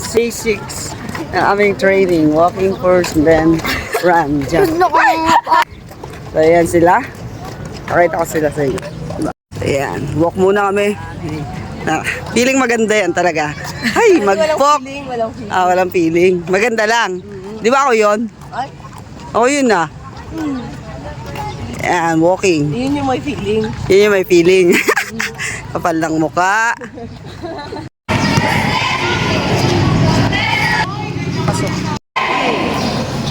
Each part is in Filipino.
C6 ng aming training. Walking first, then run. Diyan. So, ayan sila. Pakita ko sila sa inyo. Ayan, walk muna kami. Feeling maganda yan talaga. Ay, mag-walk. Walang feeling. Maganda lang. Di ba ako yun? Ako yun na. Ayan, walking. Yun yung may feeling. Yun yung may feeling. Kapal ng mukha. Pasok.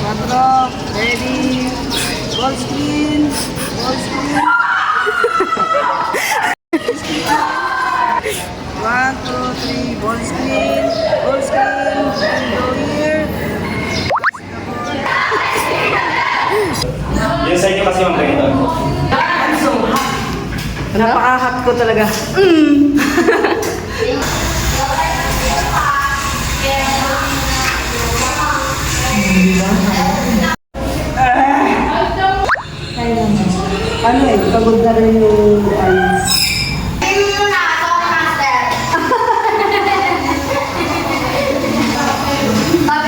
Matro, ready. Ball screen. Ball screen. 1, 2, 3. Ball screen. Ball screen. Go here. Yung sa inyo kasi yung ganito. Napaka-hot ko talaga. Ano eh, pagod na rin yung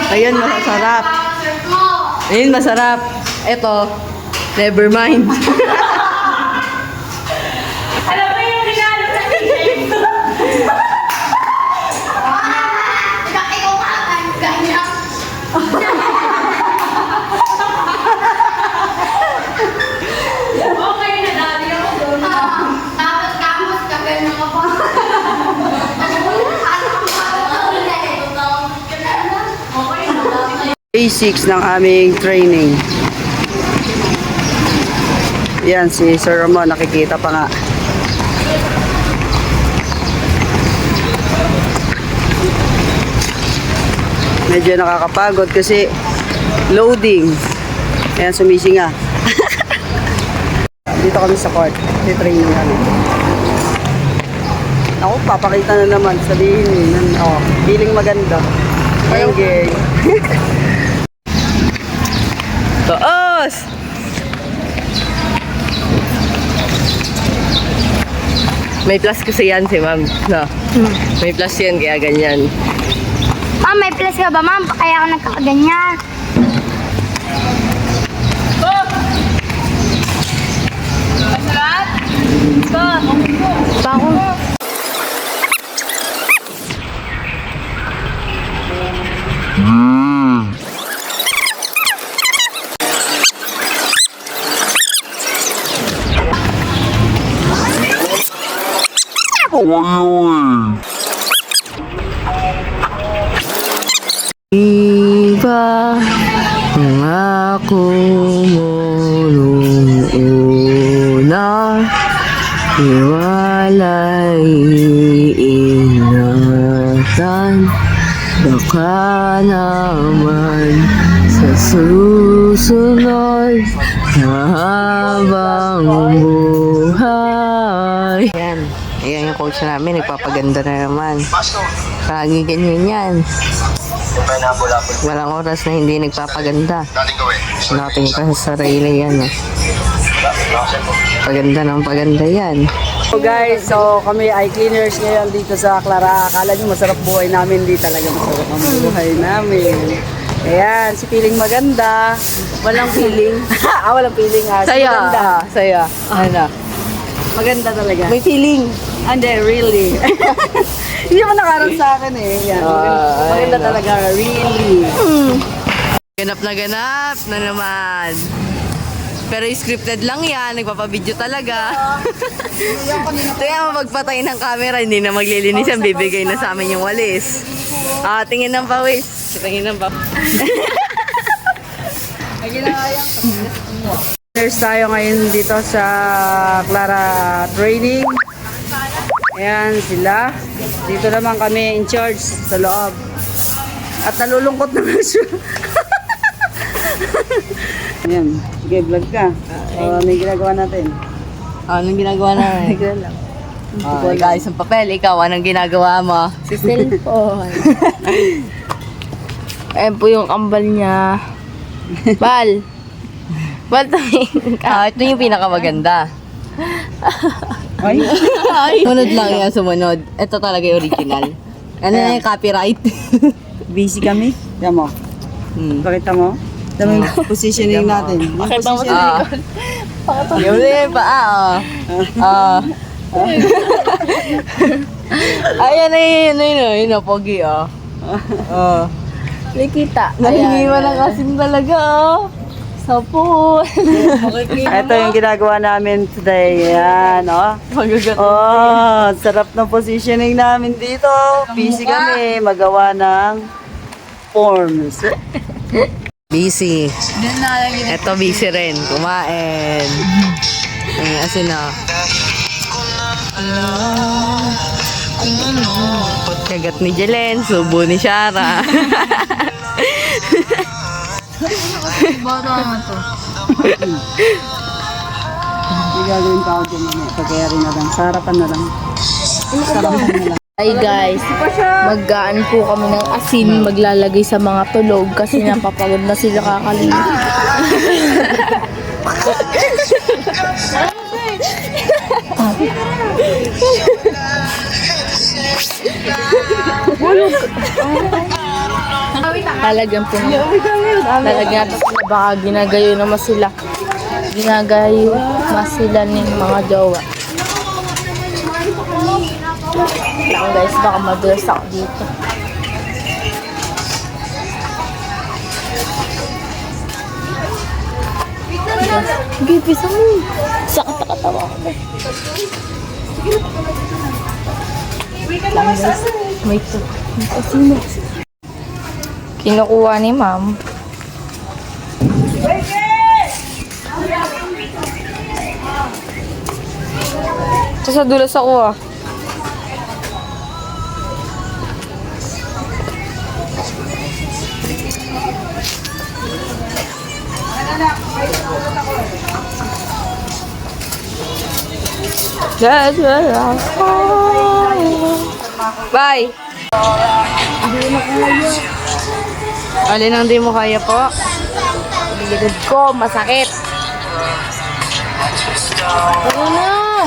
Ayun, masarap. Ayun, masarap. Ito, never mind. Alam mo yung regalo sa DJ? Ikaw ka ganyan. Okay na dali ako doon. Tapos ka ganyan ka pa. basics ng aming training. Yan, si Sir Ramon, nakikita pa nga. Medyo nakakapagod kasi loading. Ayan, sumisinga. Dito kami sa court. May training kami. Ako, papakita na naman. Sabihin, feeling maganda. Okay. Taas! May plus kasi yan si ma'am. No. May plus yan kaya ganyan. Ma'am, may plus ka ba, ma'am? Kaya ako nagkakaganyan. Masarap? Bako. Iba ang ako mo nung una, iwalay ingatan, baka naman sa susunod na habang buhay. Ayan yung coach namin, nagpapaganda na naman. Lagi ganyan yan. Walang oras na hindi nagpapaganda. Nating pa sa sarili yan. Paganda ng paganda yan. So guys, so kami eye cleaners ngayon dito sa Clara. Akala nyo masarap buhay namin, di talaga masarap ang buhay namin. Ayan, si feeling maganda. Walang feeling. Walang feeling ha. Saya. Maganda. Saya. Ano? Maganda talaga. May feeling. Hindi, really. Hindi mo nakaroon sa akin eh. Yan. Maganda talaga, really. Ganap na naman. Pero scripted lang yan, nagpapabideo talaga. Kaya magpatay ng camera, hindi na maglilinis yan, bibigay na sa amin yung walis. Tingin ng pawis. Tingin ng pawis. There's tayo ngayon dito sa Clara Training. Ayan sila. Dito naman kami in charge sa loob. At nalulungkot naman siya. Ayan, sige vlog ka. May ginagawa natin. Anong ginagawa na? Guys, ang papel, ikaw, anong ginagawa mo? Si cellphone. Ayan po yung kambal niya. Bal! Bal, tumingin ka. Ito yung pinakamaganda. Ay, Sumunod lang yan, sumunod. Ito talaga yung original. Ano na yung copyright? busy kami. Yan mo. Pakita mo. Dami positioning natin. Yung positioning. Yung din pa, Ayan na yun, pogi, Nakita. Nangingiwan ng asim talaga, Sapon. Ito yung ginagawa namin today. Yan, Magagat. Oh, sarap ng positioning namin dito. Busy kami magawa ng forms. Busy. Ito busy rin. Kumain. Asin na. Kagat ni Jelen, subo ni Shara. Bata na to. Hindi gagawin pa ako dyan mamaya. Pagkayari na lang. Sa harapan na lang. Hi guys, maggaan po kami ng asin, maglalagay sa mga tulog kasi napapagod na sila kakalimutan. Talagyan po talagyan sila, baka ginagayo naman sila. Ginagayo mas sila ng mga jowa. Lang guys, baka madulas ako dito. Sige, pisa mo. Sakit na katawa ko. Lang guys, may to. Sino? Kinukuha ni ma'am. Sa dulas ako ah. Bye! Alin ang di mo kaya po? Likod ko, masakit. Ano na?